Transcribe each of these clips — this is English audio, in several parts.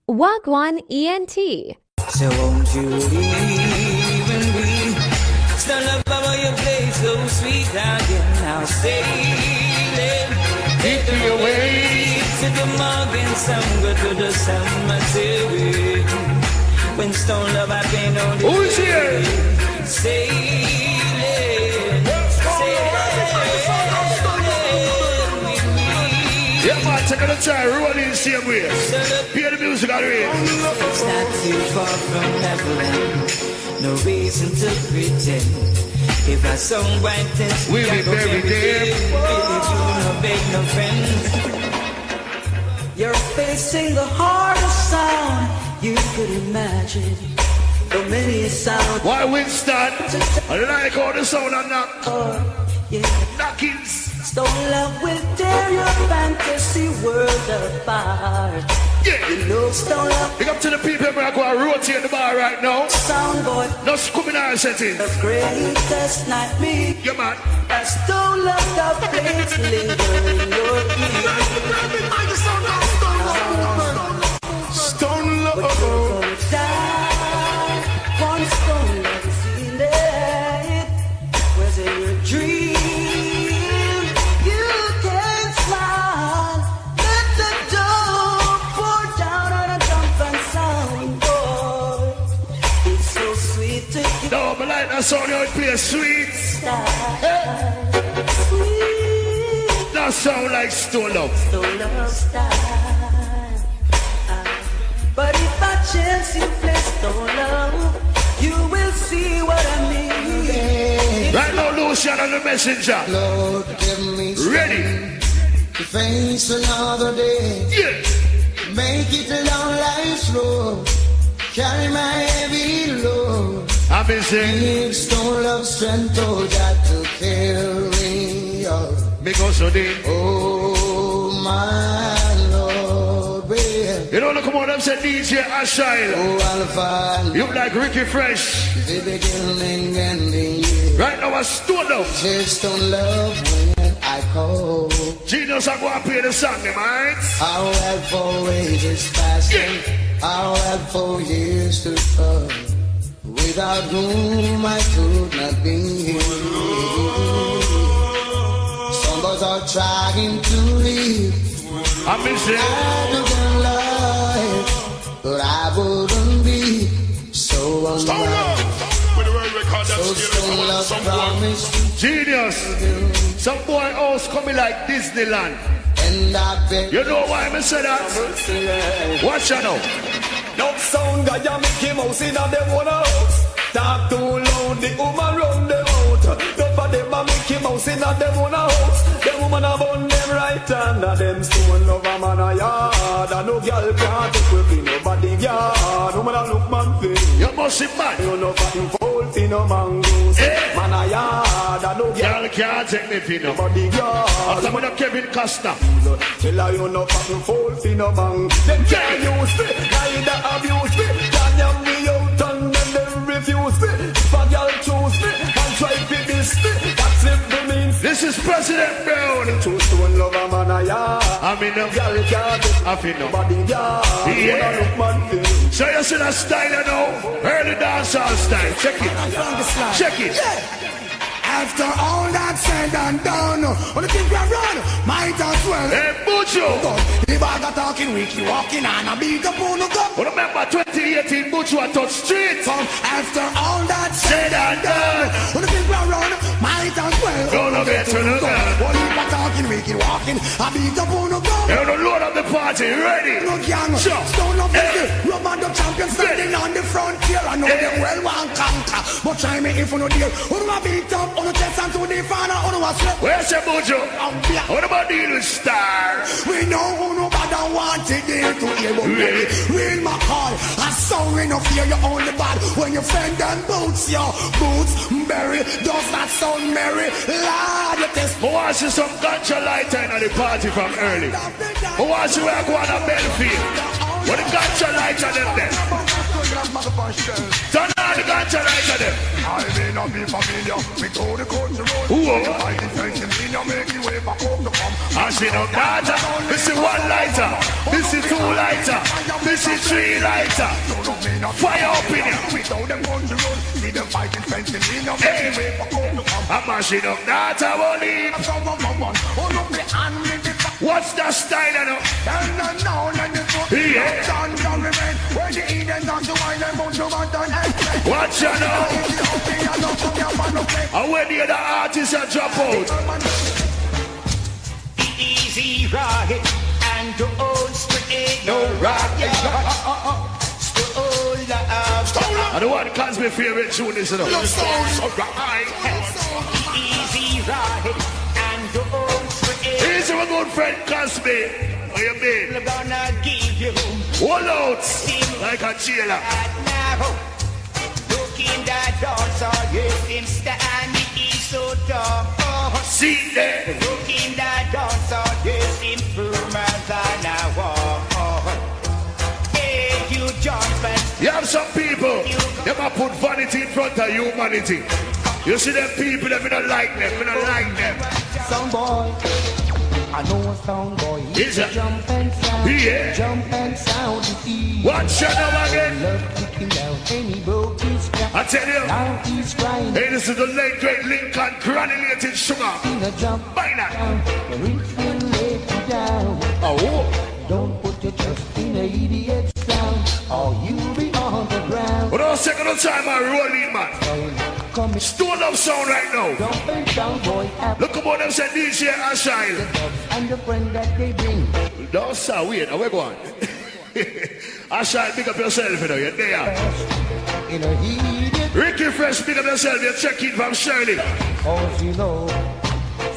Wagwan ENT. So won't you leave and we still love how you play so sweet again. Now sailing, take me away to the Morgan, some go to the cemetery. When stone love I can't hold it. Who's here? Sailing. Yeah, man, take the time, rolling the same way. Hear the music out of it. It's not too far from Neverland. No reason to pretend. If I song right this, we'll be very there. If you no beg no friends. You're facing the hardest sound you could imagine. So many sounds. Why Winston? I like all the sound and knock. Yeah. Knockings. Stone love will tear your fantasy world apart. Yeah. You know stone love. Big up to the people who are going to rotate the bar right now. Sound boy. No criminal settings. The greatest nightmare. Yeah, man. That stone love that plays linger in your ear. Stone love. But you're gonna die. One stone love is in it. Where's in your dream? No, but like that song you play sweet. Sweet. That sound like Stone Love. Stone Love style. But if I chance you play Stone Love, you will see what I mean. Right now, Lucian and the messenger. Lord, give me ready to face another day. Yeah. Make it a long life's road. Carry my heavy load. I've been saying, Stone Love strength, oh, that to carry on. Because of the oh, my Lord, baby. You know, look, come on, them say DJ Ashile. Oh, Alpha. You like Ricky Fresh. The beginning and the end. Right now, I Stone Love. Just Stone Love when I call. Genius, I go and play the song, man. I'll have for ages passing. Yeah. I'll have for years to come. Without whom I could not be here. Some of us are trying to live. I'm missing. I don't life, but I wouldn't be so unlike. So Stone Love promised. Genius. Some boy else coming like Disneyland. And I bet you know why I say that? Watch out now. No sound guy a Mickey Mouse in a them one house. Talk too loud, the woman run them out. Don't for them a Mickey Mouse in a them one house. The woman a bun them right hand and them stone love a man a yard. And no girl can't take with nobody yard. Woman a look man thing. You must be mad. You know fucking fault in no mangoes. Hey. Man a yard and no girl can't take me for nobody yard. I'm talking about Kevin Costa. Tell her you no fucking fault in no man. Them can't use me, neither abuse me. Can't yam me out and then they refuse me. If a girl choose me and try to diss me, that simply means this is President Brown. Choose to love a man a yard. I mean, no girl can't take I feel nobody yard. Yeah. Look man thing. So you see that style, you know? Early dancehall style. Check it. Check it. Yeah. After all that said and done, when the thing run, might as well. Hey, Buju! The bag of talking, Ricky walking on a big up on the gun. Well, remember 2018, Buju at touch street. After all that said and done, when the thing run, might as well. Gonna get to the gun. One heap of talking, Ricky walking, a big up on the gun. You're the lord of the party, ready? No gang, Stone Love Reggae, rubber the champion standing on the frontier. I know them well want conquer, but try me if you know dear. Who do I beat up? On the chest and to the fan, on the what's left. Where's your Buju? What about deal with Star? We know who nobody want it there to hear, but really, real my call. I saw enough fear you only bad when your friend and boots your boots berry. Does that sound merry? Lord, you test. Who wants to see some ganja lighter in the party from early? Who wants to wear one at Belfield? What the ganja lighter them then? Turn on. are the ganja lighter them? I may not be familiar with all the country roads. Who are? I defend him in a make the way back home to come. I see no ganja. This is one lighter. This is two lighter. This is three lighter. Fire up in here. Without them country roads, see them fighting fencing in a make the way back home to come. I'm mashing up ganja, Wally. What's that style, you know? Yeah. Watch out now. And when the other artists are drop out. Easy ride and to old straight no ride. And the one Cosby my favorite tune is, you know. Easy ride and to old straight. Here's our good friend Cosby. What you mean? I'm gonna give you Hold out like a jailer. Look in that dancer, yes, him standing, he's so tall. See there. Look in that dancer, yes, him firm as I walk. Hey, you jumping. You have some people, they might put vanity in front of humanity. You see them people, they don't like them, we don't like them. Some boy, I know a sound boy. Is it? Jump and sound, Yeah. jump and sound. Watch out now again. Love kicking down, and he broke his strap. I tell you. Now he's crying. Hey, this is the late great Lincoln granulated sugar. In a jump Buy that. down, the rich will lay you down. Oh, Don't put your trust in a idiot sound, or you'll be on the ground. but on second time I roll in, man. Come in, Stone up sound right now. jump and sound boy. Have Look about them say DJ Ashile. and the friend that they bring. No, sir, wait, we're going. Ashile, pick up yourself, you know, you're there. In a heated Ricky Fresh, pick up yourself, you're checking from Shirley. cause you know,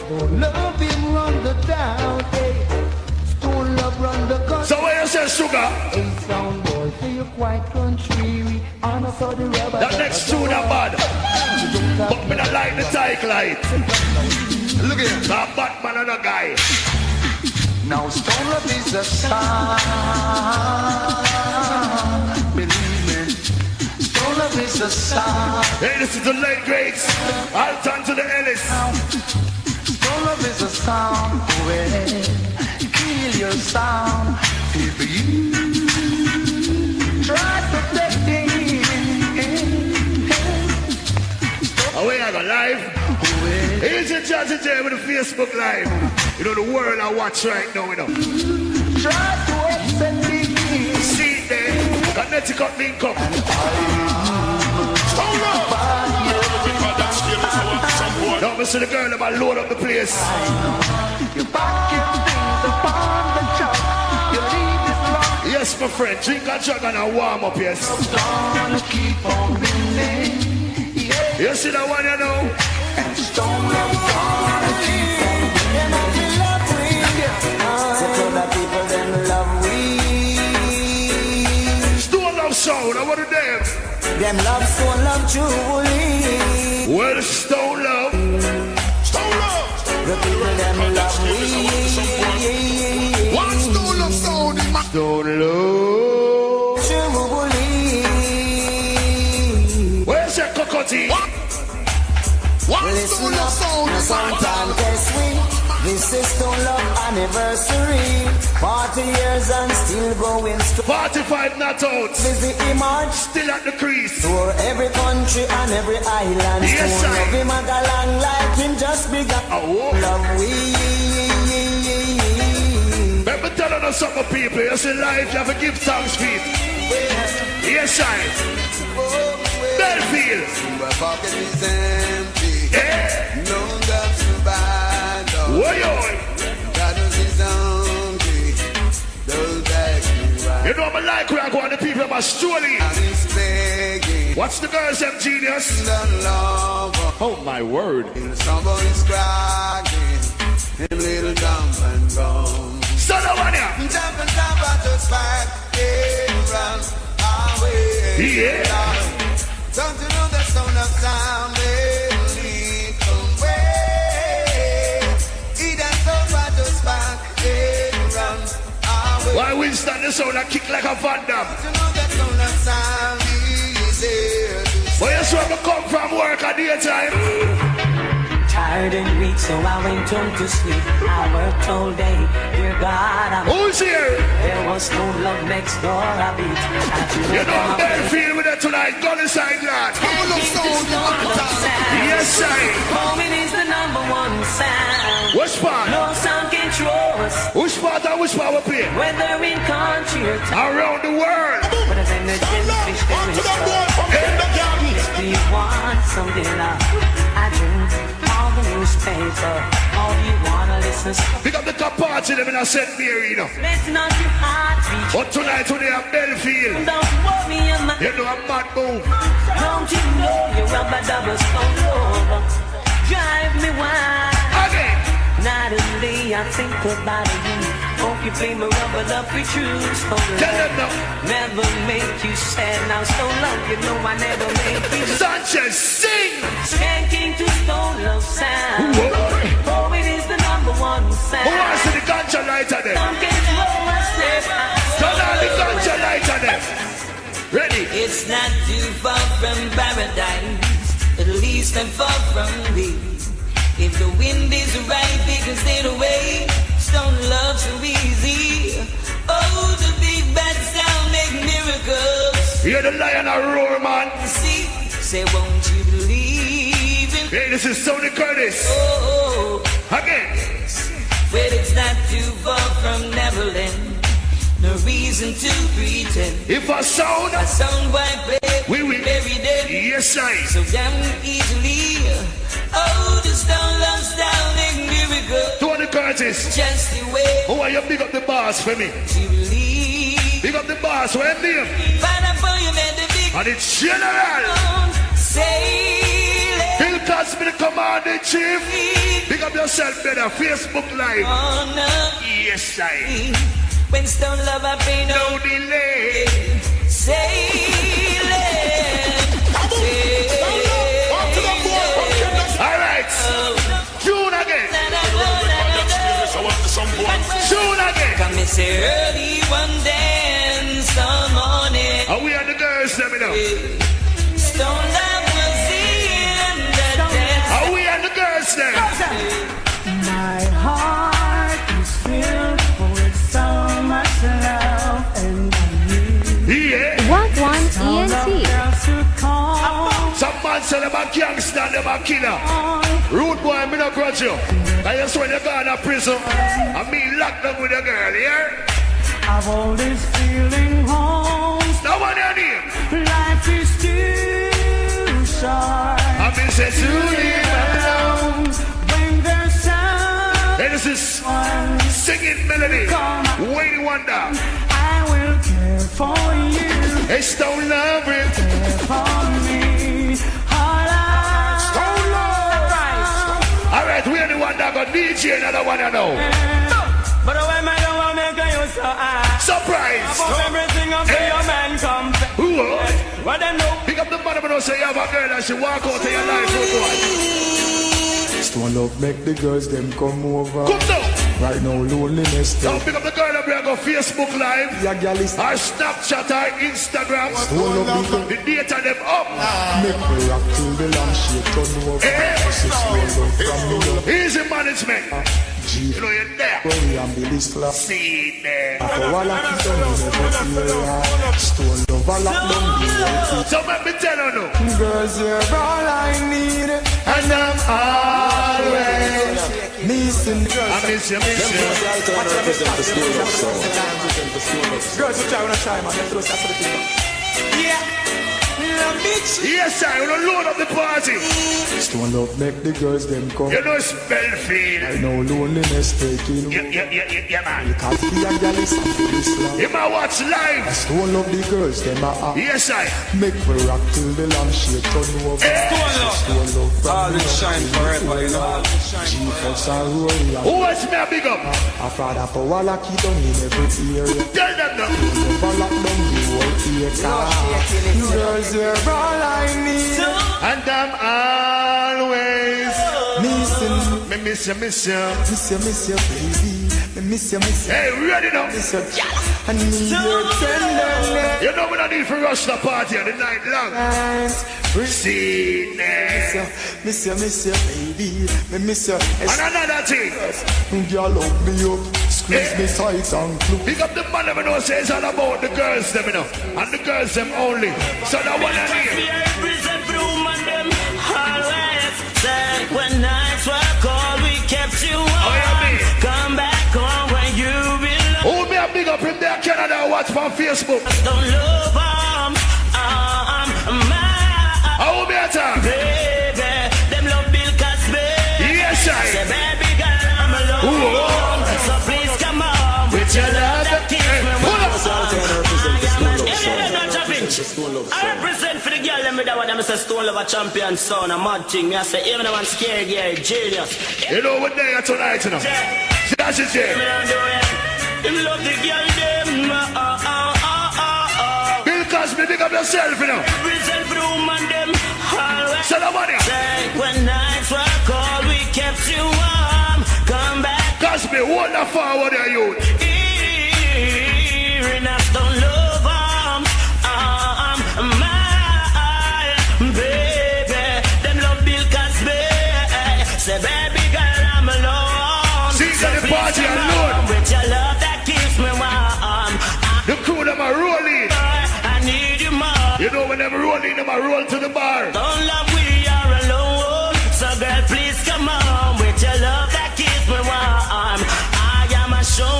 Stone love him run the town, hey. Stone love run the country. So when you say sugar, Hey, sound boy, say you're quite contrary. On a sort of rubber. that next tune are bad. But me not like the type light. Look here. That Batman and a guy. Now Stone love is a song. Believe me, Stone love is a song. Hey, this is the late greats. I'll turn to the Ellis. Stone love is a song. Well, feel your sound. If you try protecting. Away I go live. Here's your Jazzy J with the Facebook Live. You know the world I watch right now, you know. Try to upset me. See it there, Connecticut link up. Now me see the girl about load up the place. You back your things upon the job. You leave this long. Yes, my friend, drink a jug and a warm up, yes. Gonna keep on winning. Yeah. You see that one, you know? And Stone love gonna keep on winning. So tell the people them love we. Stone love sound, I want to them. Them love Stone love truly. Well, Stone love. Stone love. The people them love we. One stone love sound in my Stone love. Truly. Where's your cocotte? one Listen stone love up, sound now in sometime guess we. This is Stone Love anniversary. 40 years and still going strong. 45 not out. Visit Immortal. Still at the crease. For every country and every island. Yes, Stone sir. Love him a galang like him just begun. Oh. Love we. Let me tell you something, people. You see life, you have to give thanks for it. Yes, I. Belfield. My pocket is empty. Yeah. No doubt to buy. Oi, oi. God knows he's hungry. Those bags to ride. You know me like where I go on the people must surely. And he's begging. Watch the girls, them genius. The lover. Oh, my word. Somebody's cracking. Him little jump and come. Son of one, yeah. Jump and jump at the spark. Yeah, run away. Yeah. Don't you know the sound of sound? Why Winston the sound that kick like a Van Damme? You know that sound of sound is here to to come from work at daytime. Tired and weak, so I went home to sleep. I worked all day, dear God. Who's here? There was no love next door. I beat. You know I'm Belfield with it tonight. Go inside, lad. Yes, sir. Home is the number one sound. Which part? No sound can throw us. Which part and which part we play? Whether in country or town. Around the world. But if in the jellyfish there is we want something I drink all the newspaper. All you wanna listen to. Pick up the top party them in a set beer, you know. Let's not your heart reach. But tonight when they are Belfield, Don't worry, you know I'm mad move. don't you know you're rubber double stone over. Drive me wild. Again. Night and day I think about you. Hope you play my rubber up with true stone love. Tell them now. Never make you sad. Now stone love, you know I never make you. Sanchez, sing. Skanking to stone love sound. Whoa. Oh, it is the number one sound. Who wants to the ganja lighter there? Some can throw a step. Turn on the ganja lighter there. Ready? It's not too far from paradise. At least I'm far from thee. If the wind is right, they can stay away. Stone love so easy. Oh, the big bad sound make miracles. Hear the lion a roar, man. See, say, won't you believe in? Hey, this is Tony Curtis. Oh, Again. well, it's not too far from Neverland. No reason to pretend. If I sound, white play, we will. buried dead. Yes, I. So damn easily. Oh, the stone loves down in miracle. Tony Curtis. Just the way Who are you? Big up the boss for me. to believe. Big up the boss. Where name? Find out for you, man, the big And it's General. sailing Bill Cosby, the commander chief. Big up yourself, better. Facebook Live. on a Yes, I. when stone love I pay No no delay. sailing. All right. June again. June again. Come and say early one dance some morning. Are we and the girls, let me know. Stone love was in the dance. Are we and the girls then? My heart is filled with so much love and Yeah. What one ENT? girls to call. Some man say them a gangster, them a killer. Rude boy, me no grudge you. I just when you go in a prison, I mean locked up with a girl, yeah? I've all this feeling home. No one your name. Life is too short. I've been said to leave alone. When there's sound, Hey, this is singing melody. Wait wonder. I will care for you. Hey, Stone Love it. Care for me. Stone Love. All right, we are the one that got DJ, another one I know. But when my love will make you so high. Surprise. For everything of your man come. Who? What them know? Pick up the bottom and say you have a girl and she walk out of your life. Good boy. Stone love make the girls them come over. Come down. Right now loneliness Now take. pick up the girl up here, go Facebook Live, Yeah, girl is or Snapchat, or Instagram. Stone love The data them up. make me rock till the lamp shake turn over. Six stone love from me love. Easy management. G You know you're there. Worry and be this flap. See it there. For all I keep on never feel. Stone love a lock down the So let me tell you now. girls, you're all I need, and I'm always missing. I miss you, miss you. Girls, you try, wanna try, man. Let's do something. Yes, sir. You don't load up the party. Stone love make the girls them come. You know it's Belfield. I know loneliness taking. Yeah, man. Can't be a gal is this love. You might watch live. Stone love the girls them a Yes, sir. make me rock till the lamp shake turn over. Stone love from All it shine forever, you know. Jesus and roll. Who wants me a big up? A father power lock it down in every area. Tell them now. Never lock down the whole acre. Girls, you're all I need. And I'm always Missing. me miss you, Miss you, baby. Me miss you. Hey, ready now? Miss you. I need your tenderness. You know when I need to rush the party at the night long. See there. Miss you, baby. Me miss you. And another thing. Girl, love me up. Squeeze me tight and close. Pick up the man that know say it's all about the girls them, you know. And the girls them only. So that one I need. Represent for the woman them always say when nights were cold we kept you warm. Come back home when you belong. Who me a big up in there Canada watch from Facebook? Don't love How me a time? baby, them love Bill Cosby. Yes, I. Say baby girl I'm alone. So please come on with your love that keeps me warm. I represent for the girl them with that one. I'm a Stone Lover champion son. A mad thing. Me I say even a man scary girl genius. You know what day tonight, you know? That's it, yeah. Him love the girl them. Bill Cosby, pick up yourself, you know. Represent for the woman them. Always Sell the money. say when nights were cold we kept you warm. Come back. Cosby, hold the forward there, you. Hearing us don't love my baby. Them love Bill Cosby. Say baby girl I'm alone. See that the party alone. With your love that keeps me warm. The crew them are rolling. I need you more. You know when them rolling, them are roll to the bar. Don't love we are alone. So girl please come on. With your love that keeps me warm. I am a show.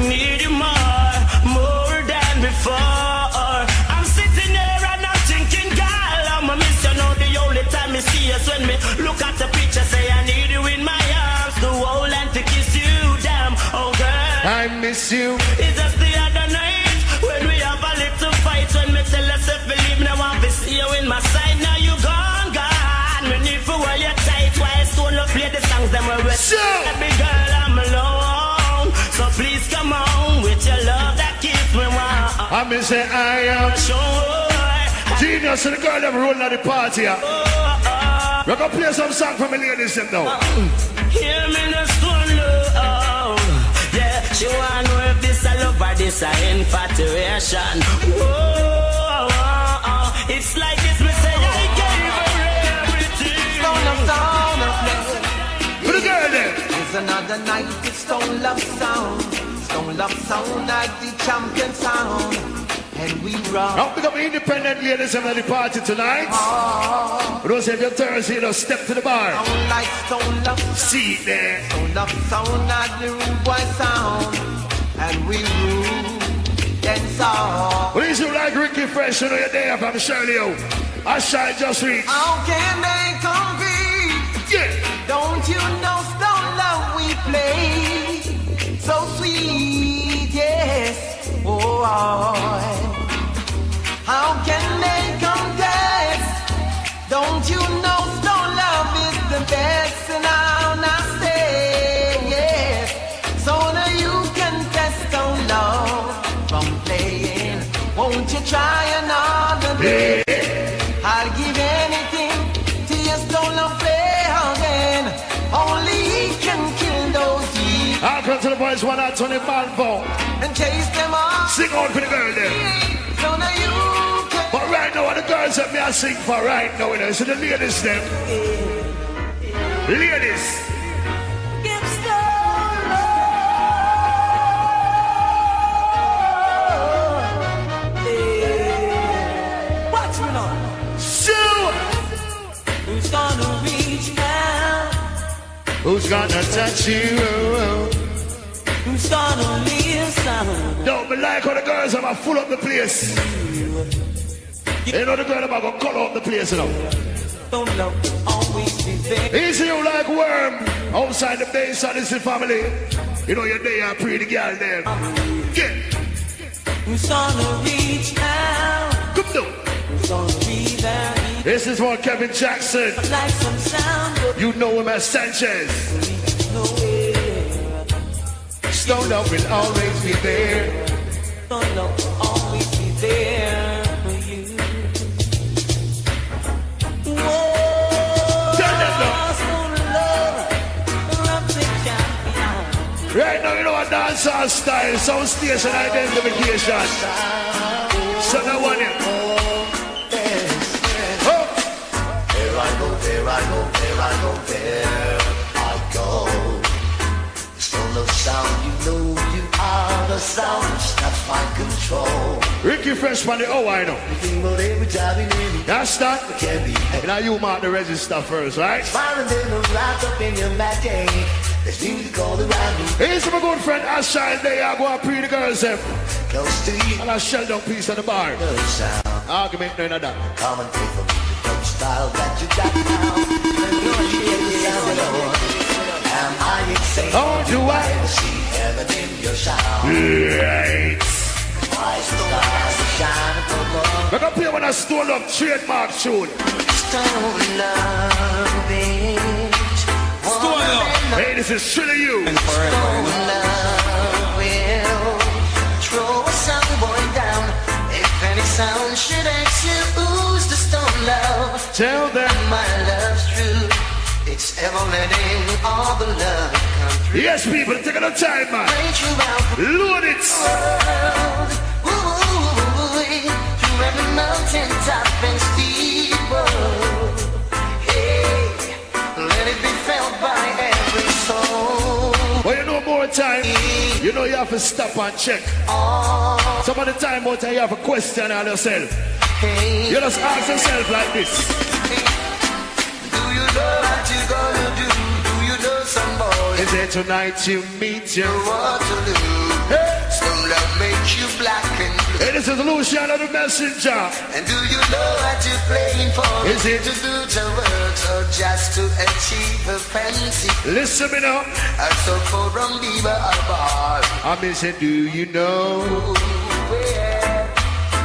Need you more than before. I'm sitting there and I'm thinking, girl, I'm a miss you know the only time I see us when me look at the picture, say I need you in my arms to hold and to kiss you, damn, oh girl. I miss you. It's just the other night when we have a little fight. When me tell us if believe me, I want to see you in my side. Now you gone. We need for wear you tight. Why Stone Love play the songs them where we baby girl I'm alone. So please come on with your love that keeps me warm. I miss say I am genius and the girl them rolling at the party. We're gonna play some song for me ladies them now. Hear me no Stone Love. Yeah, she wanna know if this a love or this a infatuation. Whoa, it's like this, me say I gave her everything. Stone For the girl there. It's another night, it's Stone Love sound. Stone Love sound at the champion sound. And we rock. Now pick up independent ladies at the party tonight. Those of your Thursday, you know, step to the bar. Sound like Stone Love sound. See it there. Stone Love sound at the rude boy sound. And we rule Dancehall. Well, these who like Ricky Fresh, you know you're there from Shirley O. I shine just reach. How can they compete? Yeah. Don't you know Stone Love we play? So sweet, yes. Oh, how can they contest? Don't you know Stone Love is the best? And I'll not say yes. So now you can test Stone Love from playing. Won't you try another day? I'll give anything to your Stone Love play again. Only he can kill those years. I'll come to the boys one out on the Malvo. And chase them off. Sing out for the girl there. So now you can. But right now, the girls that me I sing for right now, you know, so the ladies them. Ladies. Give Stone love. Watch me now. So, Who's gonna reach out? who's gonna touch you? Who's gonna listen? Don't be like how the girls are full up the place. You know the girl about gonna cut up the place, you know. Don't love always be there. Easy you like worm outside the base of this family. You know you're there, pretty girl there. Get. Who's gonna reach out? Come down. Who's gonna be there? This is for Kevin Jackson. Like some sound, but You know him as Sanchez. nowhere. Stone Love will always be there. Don't love always be there for you. Whoa, Tell them now. Stone love the champion. Right now, you know a dancehall style, sound station identification. So my control. Ricky Fresh from the I know. Every time we live, That's that. can be Now you mark the register first, right? smiling little right up in your back day. There's music all around me, Here's my good friend Ashile. They are going to pre the girls them. close to you. And I shell down piece of the bar. No sound, Argument none of that. come and take from me the dope style that you got now. Am I insane? Oh, do I? See heaven in your shower. Right. Why is the stars shining for more? Look up here when I stole up trademark tune. Stone love, bitch. Stone love. Hey, this is Shrilly you. Stone love will throw a sun boy down. If any sound should ask you who's the stone love, Tell them. my love's true. It's ever letting all the love come through. Yes, people, take the time, man. Rain throughout the Load it. world. Ooh, through every mountain top and steeple. Hey, let it be felt by every soul. But you know more time, you know you have to stop and check. Some of the time out there you have a question on yourself. Hey, You just ask yourself like this. do you know what you're gonna do? Do you know some boys Is it tonight you meet you? what to do? Hey, Some love makes you black and blue. hey, this is Luciano the Messenger. And do you know what you're playing for? Is it to do to work or just to achieve a fancy? Listen me now. Also for Rumbiba or bar. I mean, say, do you know?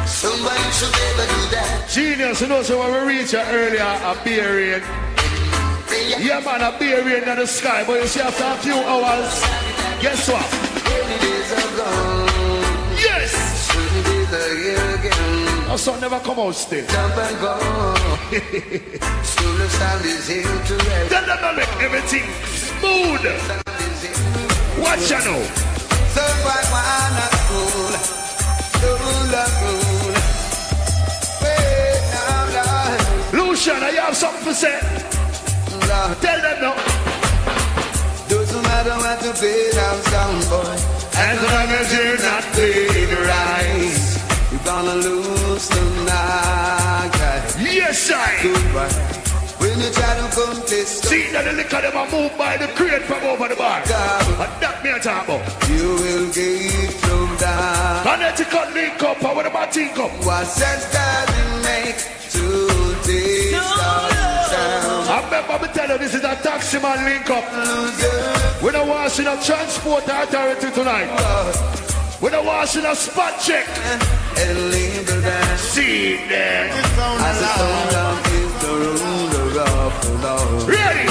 Somebody should never do that. Genius, you know, so when we reach earlier, a beer rain. Yeah, man, a beer rain in the sky. But you see, after a few hours, guess what? Many days are gone. Yes! Certain days are here again. Our son never come out still. Jump and go. Still the sound is here to rest. Tell them to make everything smooth. Watch you know. So why not cool? Cool. Wait now, Lord. Luciano, you have something to say? Lord. Tell them now. Doesn't matter what you play now, sound boy. As long as you're not playing right. You're gonna lose tonight. Yes, I. Goodbye. When you try to contest, See that the liquor them are moved by the crate from over the bar. And that me a talk about. you will get thrown down. Connecticut link up, and what about think up? What sense does it make to taste the sound? I remember me tell you this is a taxi man link up. Loser, We don't want to see no transport authority tonight. We don't want to see no spot check. and leave the dance. See there. As the sun down is the ruler of the Lord. Ready?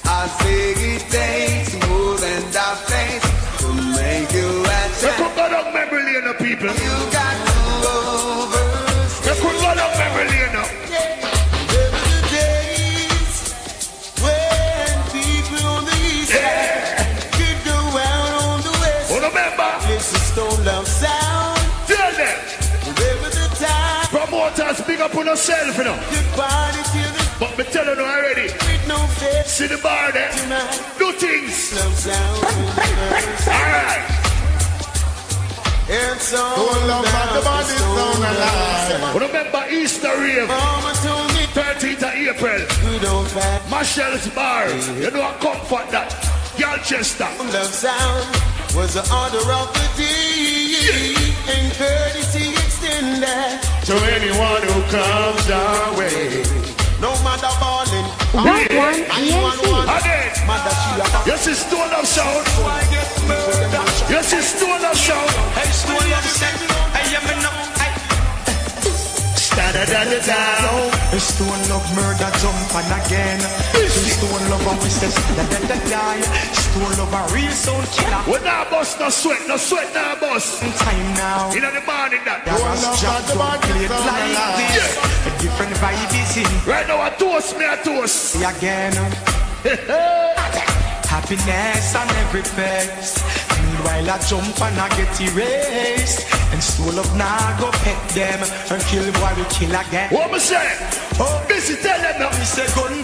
I say it takes more than that face to make you You answer. could go down memory lane, people. You got to overstay. You could go down memory lane now. There were the days when people on the east side could go out on the west. Oh, remember? It's a stone love sound. Tell them. There were the times Promoters, big up on yourself, you know. you party till the But me tell you now already. with no face. See the bar there. Do things. Love sound. Alright. It's all Don't love about the body the stone sound love alive. sound. Remember Easter Rave, Mama told me 13th of April. we don't fight. Marshall's Bar. You know I comfort that. Galchester. Love sound was the order of the day, and courtesy extended To anyone who comes our way. no matter balling. That one, ENC. Again. Mother she a Yes, it's Stone of Sound. I get murdered. Yes, it's Stone of Sound. Hey, stone love set. Hey, you me know. Hey. Da-da-da-da-da. Stone love murder jump and again. Stone love and we say die. Stone love a real soul killer. We now bust, no sweat now bust. Time now. In the morning that. There was Jack don't play it like this. A different vibe is in Right now I toast me a toast. again. Happiness on every face. Meanwhile I jump and I get erased. And soul of now go pet them and kill boy we kill again. What me say? Oh, this is tell them now. We say gun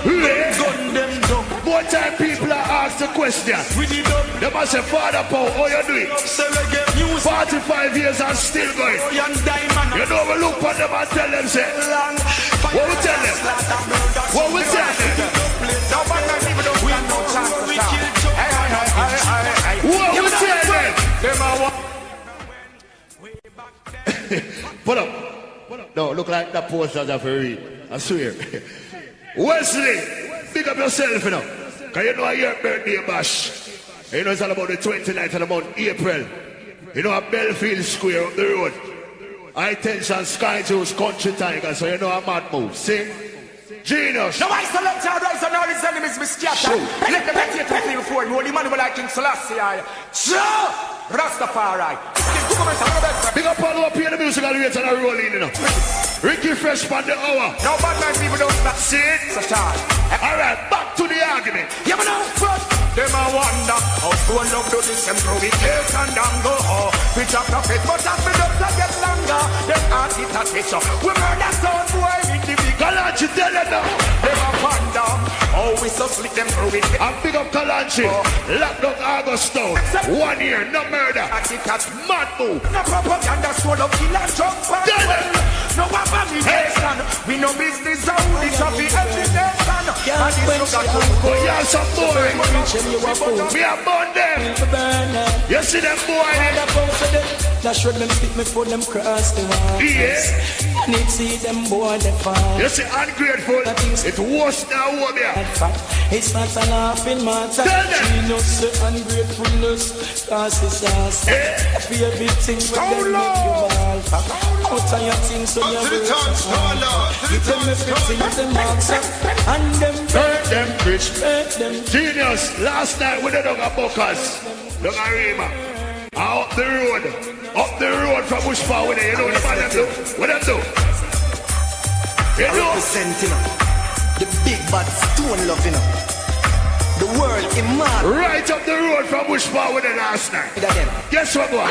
Yeah. them down. More time people are asked the question. With the dub, They must say, Father Paul, how you do it? say reggae music. 45 years and still going. You know we look at them and tell them, say, what we tell them? What we tell them? What we tell them? Put up. No, look like that posters are for real. I swear. Wesley, pick up yourself, you know. Because you know your birthday bash. You know it's all about the 29th of the month, April. You know a Belfield Square up the road. High tension Sky Juice Country Tiger. So you know a mad move. See? Genius. Now I select our rights and all his enemies be scattered. Let them take you to before you. Only man who like King Selassie. Rastafari. Big up all who pay the musical rates and are rolling, you know. Ricky Fresh for the hour. Now bad man people don't stop. See it? Alright, back to the argument. Yeah, but now first, them a wonder how soon love do this and throw it take and down go. We chop the face, but as we don't get longer, them heart it a teacher. We murder sound boy in the big. Kalanchi, tell them now. Them a wonder how we so split them through it. And big up Kalanchi. Locked up August Town. 1 year, no murder. Mad move. No propaganda, soul of kill and jump and well. No abomination. We no business out. It's a be evidence. And it's no got but you have some boy. We are born them. You see them boy. That should them stick me for them cross the wall. Yeah. Need see them boy they fall. You see ungrateful. It's worse than what they are. It's not a laughing matter. Genius ungratefulness. Cause it's us. For everything with them make you all fuck. Out of your things so you will give them everything with them marks up. And them burn them rich. Burn them. Genius. Last night we did a Bocas. Look at Rima. Up the road from Bushpa with it. You know what them do? What them do? You know? Representing the big bad stone love, you know. The world immortal. Right up the road from Bushpa with it last night. Guess what, boy?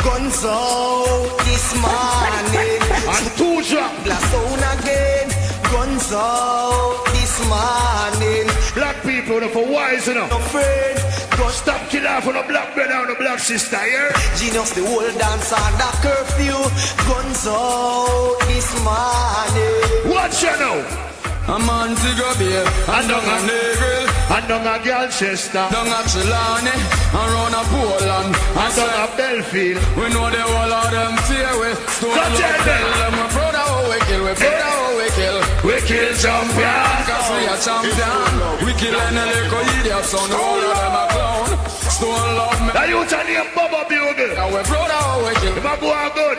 Guns out this morning. And two drop. Blast on again. Guns out this morning. Black people are for wise, you know. No friend. Stop killing off on a black brother and a black sister, yeah? Genius, the whole dance on the curfew. Guns out this morning. Watch you know. A man to go beer, and down a Negril, and down a Galchester, down a Trelawney, and round a Poland, and down a Belfield. We know the whole of them fear we. Don't tell them we're proud of how we kill, we're proud of how we kill. We kill champion, cause we are champion. We kill any little idiot, so the whole of them a clown. Stone love me. Now you tell him Bubba Bugle. Now we're proud of how we kill. If I go out good,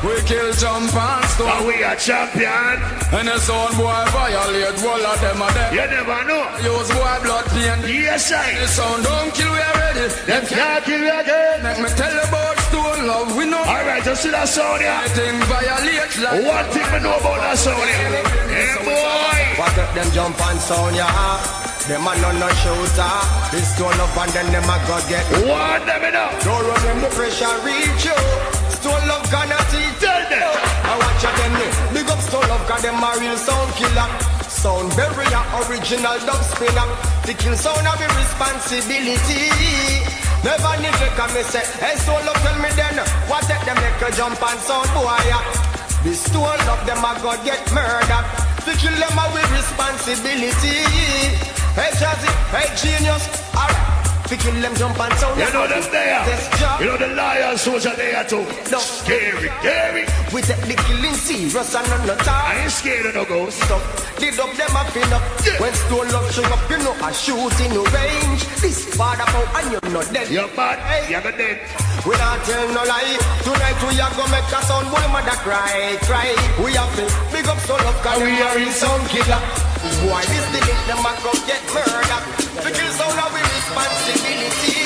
we kill jump and stone. Now we are champion. And the son boy violate, all of them are dead. You never know. Use boy blood pain. Yes, I. The sound don't kill we already. Them can't kill you again. Let me tell you about stone love, we know. Alright, you see that sound here? Anything violate like. One thing we know about that sound here. Hey boy. What up them jump and sound ya? Them a no shooter. This stone love and then them a go get. One them enough. Don't run them the pressure reach you. Stone love gonna teach. Tell them. I watch ya them big up stone love cause them a real sound killer. Sound barrier, original dub spinner. The kill sound of your responsibility. Never neglect and me say, hey stone love tell me then. What take them make a jump and sound boy ya? This stone love them a go get murdered. To kill them a with responsibility. Hey Jazzy, hey Genius, alright. To kill them jump and sound. You know them there. You know the lions who's are there too. No. Scary. We take the killing serious and none of time. I ain't scared of no ghost. Stop. Did up them up in up. Yeah. When stone love show up, you know I shoot in the range. This father out and you're not dead. You're bad, hey. You're not dead. We not tell no lie. Tonight we are gonna make a sound boy mother cry. We have to big up stone love cause we are in sound killer. Boy, this the link them a go get murdered. The kill sound of with responsibility.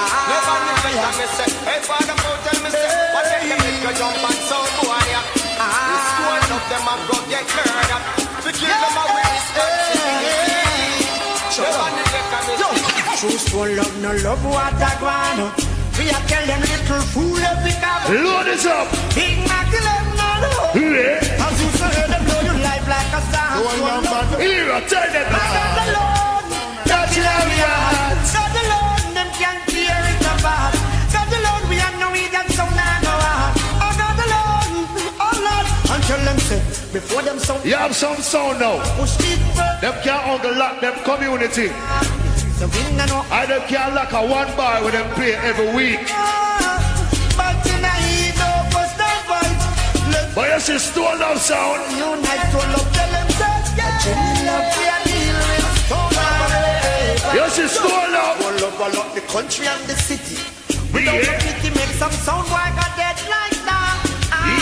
Never never me say, hey father out tell me say, what they make a jump and sound boy. This stone love them a go get murdered. The kill them a with responsibility. Never never me say, true stone love no love what I want. We a tell them little fool every time. Load this up. Big Mac them no know. Yeah. As you say them blow your life like a star. Here, tell them. God alone, touch your heart. God alone, them can't tear it apart. say, before them sound. You have some sound now. Push it back. Them can't unlock them community. So we know. I them can't lock a one bar with them play every week. But tonight, no fuss, no fight. But you see Stone Love sound. Unite to love, tell them that. Yeah. Love, we are deal with Stone Love. You see Stone Love. All up the country and the city. Without the pity, make some sound like a dead like that.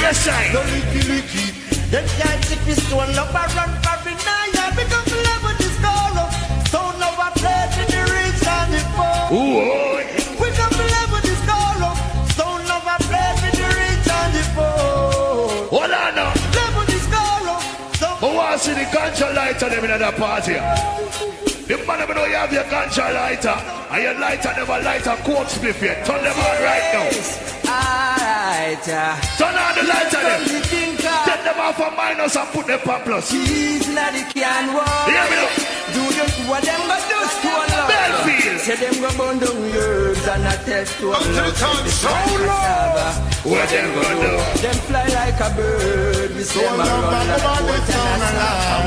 Yes, I. No licky. Them can't take me Stone Love, I run for the night. Because the level is score. Stone Love, I play to the rich and the poor. Ooh. We don't level is score. Stone Love, I play to the rich and the poor. Hold on now. Level is score. But want to see the ganja lighter them in that party. The man never know you have your ganja lighter. And your lighter never light a coke spliff yet. Turn them on right now. Alright. Turn on the lighter them. Take them off a minus and put them on plus. He's not the can walk. Hear me now. Do them what them go do to a love. Belfield. Say them go burn down herbs and not test to a What them go do? Them fly like a bird. We say them run like a boat and a slap.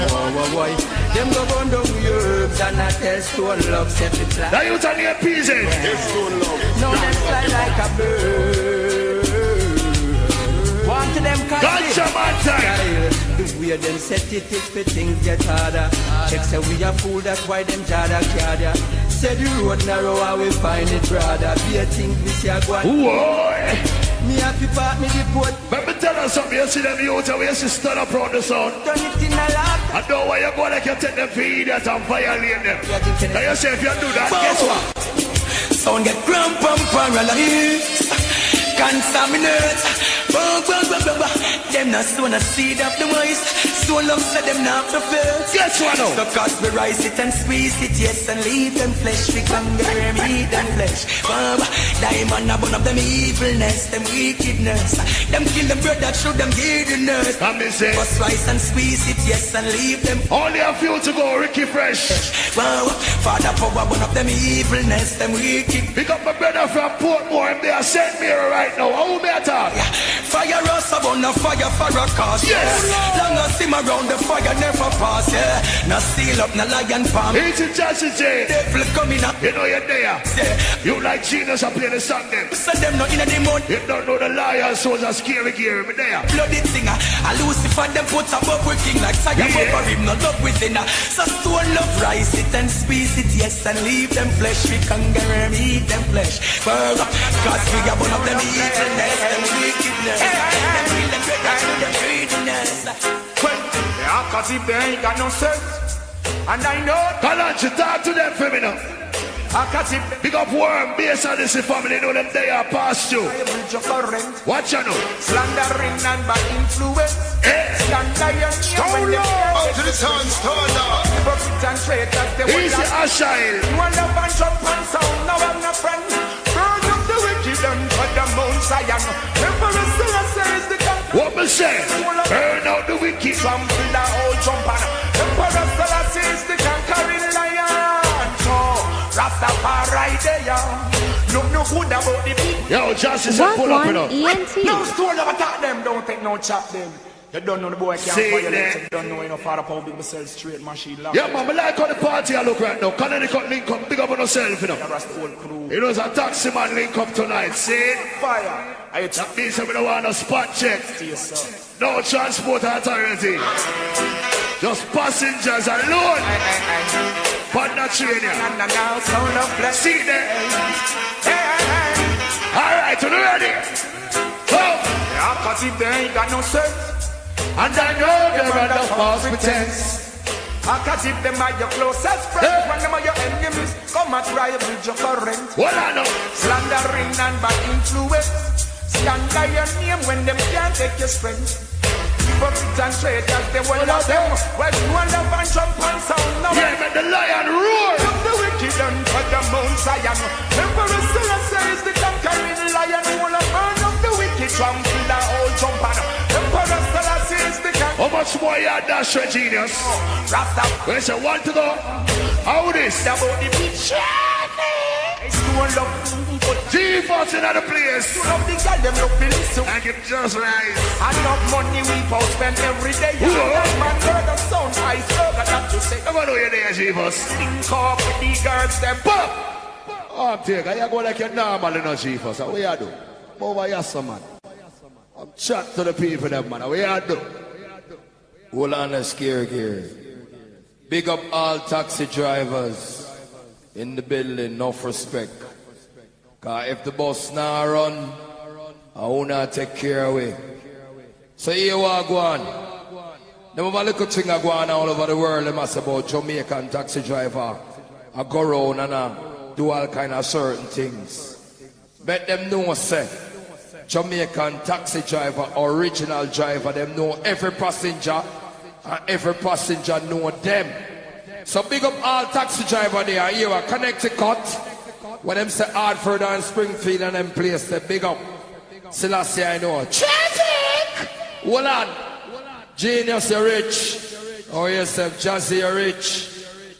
Them go burn down herbs and not test to a love. Set it fly. Now you turn your pieces. No, them fly like a bird. Want to them Ganja man time. the way them set it is for things get harder. Check say we a fool, that's why them jada carda. Say the road narrow, how we find it rather. Be a thing we see a go. Me happy part me the port. Let me tell you something, you see them youth and you see stand up around the sound. Turn it in a lot. I know why you go like you take them for idiot and violate them. Now you say if you do that, guess what? Sound get cramp and paralyzed. Contaminate. Them not sow a seed of the voice. So love said them not prefer. Guess what now? So cause we rise it and squeeze it, yes, and leave them flesh. We conquer them, eat them flesh. Diamond a bun of them evilness, them wickedness. Them kill them brother, show them giddiness. Come and say. But slice and squeeze it, yes, and leave them. Only a few to go, Ricky Fresh. Father power bun of them evilness, them wicked. Pick up my brother from Portmore, and they are sent me right now. How may I talk? Fire us upon a fire for a cause. Yes. Long as him around the fire never pass. Yeah. Now seal up, no lion palm. It's a Jazzy J. Devil coming up. You know you're there. Yeah. You like genius, I play the song them. So them not in the mud. You don't know the lion, so it's a scary gear. Me there. Bloody singer. A Lucifer them put above with king like Saga over him. No love within her. So stone love rise it and squeeze it. Yes, and leave them flesh. We conquer them, eat them flesh. Cause we got one of them evilness. Them wickedness. Them kill them bread and them greediness. Well, yeah, cause if they ain't got no sense, and I know Come on, you talk to them for me now. cause if they Big up Worm, base on this family, know them they are past you. bridge of current, Watch you know. slandering and bad influence, slander Stone up to the sun, stone up. hypocrites and traitors, they will Easy not. as child. You want to bunch up and sound, now I'm not friend. Burn up the wicked and put the Mount Zion. Emperor Selassie is the conqueror. What me say? Burn out the wicked. Trample the old jumper. Emperor Selassie is the conquering lion. So, Rastafari there. Look no good about the people. Yo, Justice, I pull up, you know. ENT. No stone never attack them. Don't take no chop them. You don't know the boy can't See violate. that? You don't know enough father power big myself straight machine lock. Yeah, man, I like how the party I look right now. Connecticut link up, big up on yourself, you know. That's the whole crew. You know, it's a taxi man link up tonight, see? Fire. I tell That means we don't want a spot check. you, sir. No transport authority. Just passengers alone. But not train you. And now sound of blessing. See there? Hey. Alright, you ready? Go! Yeah, cause if they ain't got no sense. And I know they're under false pretense. Cause if them are your closest friends, when them are your enemies, come and try a bridge of current. What I know? Slandering and bad influence. Stand by your name when them can't take your strength. Hypocrites and traitors, they will love them. Well, you will love and jump and sound now. Yeah, man, the lion roar. Look the wicked and for the Mount Zion. Emperor Selassie is the conquering lion. Who will burn up the wicked, trample the old jumper. Emperor Selassie is the conquering. How much more you had that shred genius? Rasta. Where's the one to go? How this? About the beach. It's to love. G-Force in the place. You love the girl, them look the listen. I give just right. Enough money we both spend every day. You know that man heard the sound, I heard that you say. I'm gonna do your day, G-Force. Link up with the girls, them pop. Oh, I'm taking. You go like you're normal, you know, G-Force. What you do? Over here, some man. I'm chat to the people, them man. What you do? Hold on a scare gear. Big up all taxi drivers in the building, enough respect. Cause if the bus now run, I will not take care of it. So here we go on. There was a little thing I go on all over the world. They must about Jamaican taxi driver. I go around and I do all kind of certain things. Let them know, say, Jamaican taxi driver, original driver, them know every passenger. And every passenger know them. So big up all taxi driver there. Here are Connecticut. When them say Hartford and Springfield and them place, they big up. Selassie, I know. Traffic! Hold on. Genius, you're rich. Oh, yourself, Jazzy, you're rich.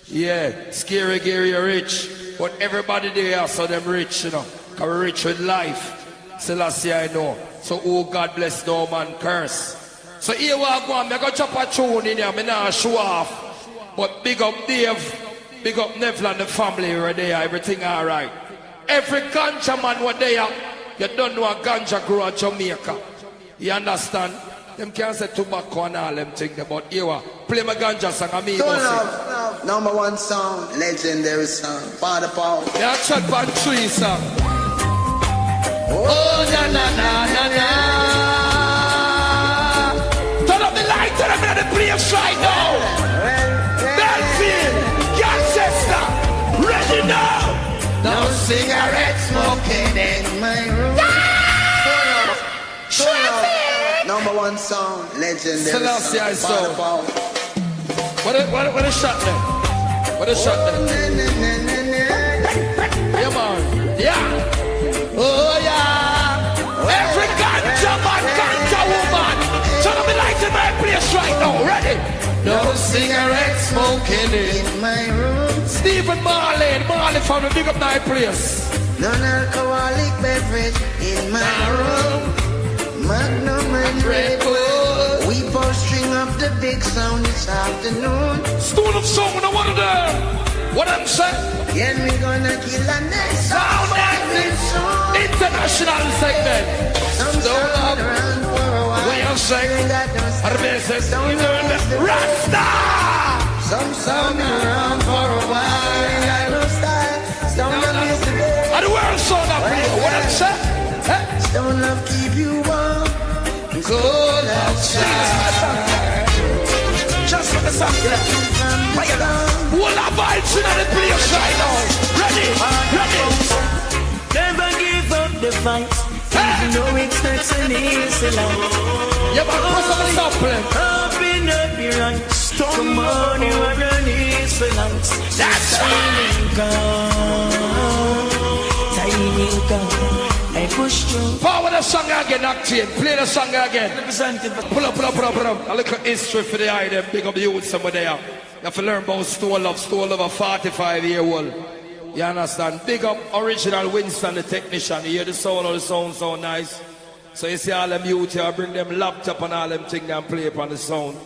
Yeah, Scary Gary, you're rich. But everybody there, so them rich, you know. Cause we're rich with life. Selassie, I know. So, oh, God bless, no man curse. So here we go, I'm going to chop a tune in here, I'm not show off. But big up Dave, big up Neville and the family right there, everything alright. Every ganja man what they are, you don't know a ganja grow in Jamaica. You understand? Them can't say tobacco and all them things, but here we play my ganja song and me go sing. Number one song, legendary song, Father Paul. Yeah, chat for 3 song. Oh, na na na na na. Turn up in the place right now. Belfield, Manchester, ready now. No cigarette smoking in my room. Number one song, legendary Selassie, I song, saw. Paul. What a shot there? What a shot there? Yeah, man. Yeah. Oh, yeah. Every ganja man, ganja woman. Turn up the light in my place right now. Ready? No cigarette smoking in my room. Stephen Marley from the big up my place. Non-alcoholic beverage in my room. Magnum and Red Bull. We both string up the big sound this afternoon. Stone of song, I want to do. What I'm saying? Yeah, we gonna kill the next Sound international segment. Stone up. What you saying? Rasta! Some sound around for a while. Ain't got no style. Stone love is the day. And the world sound up for you. What I'm saying? Stone love keep you warm. Cold outside. Just for the song. What a vibes in the place right now. Ready? Ready? Never give up the fight. Even though it takes an easy life. Yeah, but what's up the sampling? Open up your eyes. Come on, you are an easy life. That's right. Tiny gun. I push through. Power the song again, Octane. Play the song again. Pull up. A little history for the eye, them big up the youth somewhere there. You have to learn about Stone Love a 45-year-old. You understand? Big up original Winston, the technician. You hear the sound of the sound so nice. So you see all them youth here, bring them laptop and all them things and play upon the sound.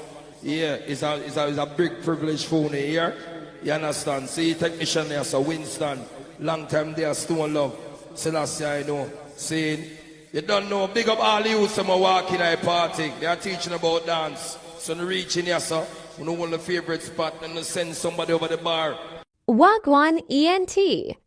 Yeah, it's a big privilege for me here. You understand? See technician there, so Winston. Long time there, Stone Love. Selassie, I know. Saying, you don't know, big up all the youth that are walking at a party. They are teaching about dance. So they reach in here, sir. You know one of the favorite spot and they send somebody over the bar. Wagwan ENT.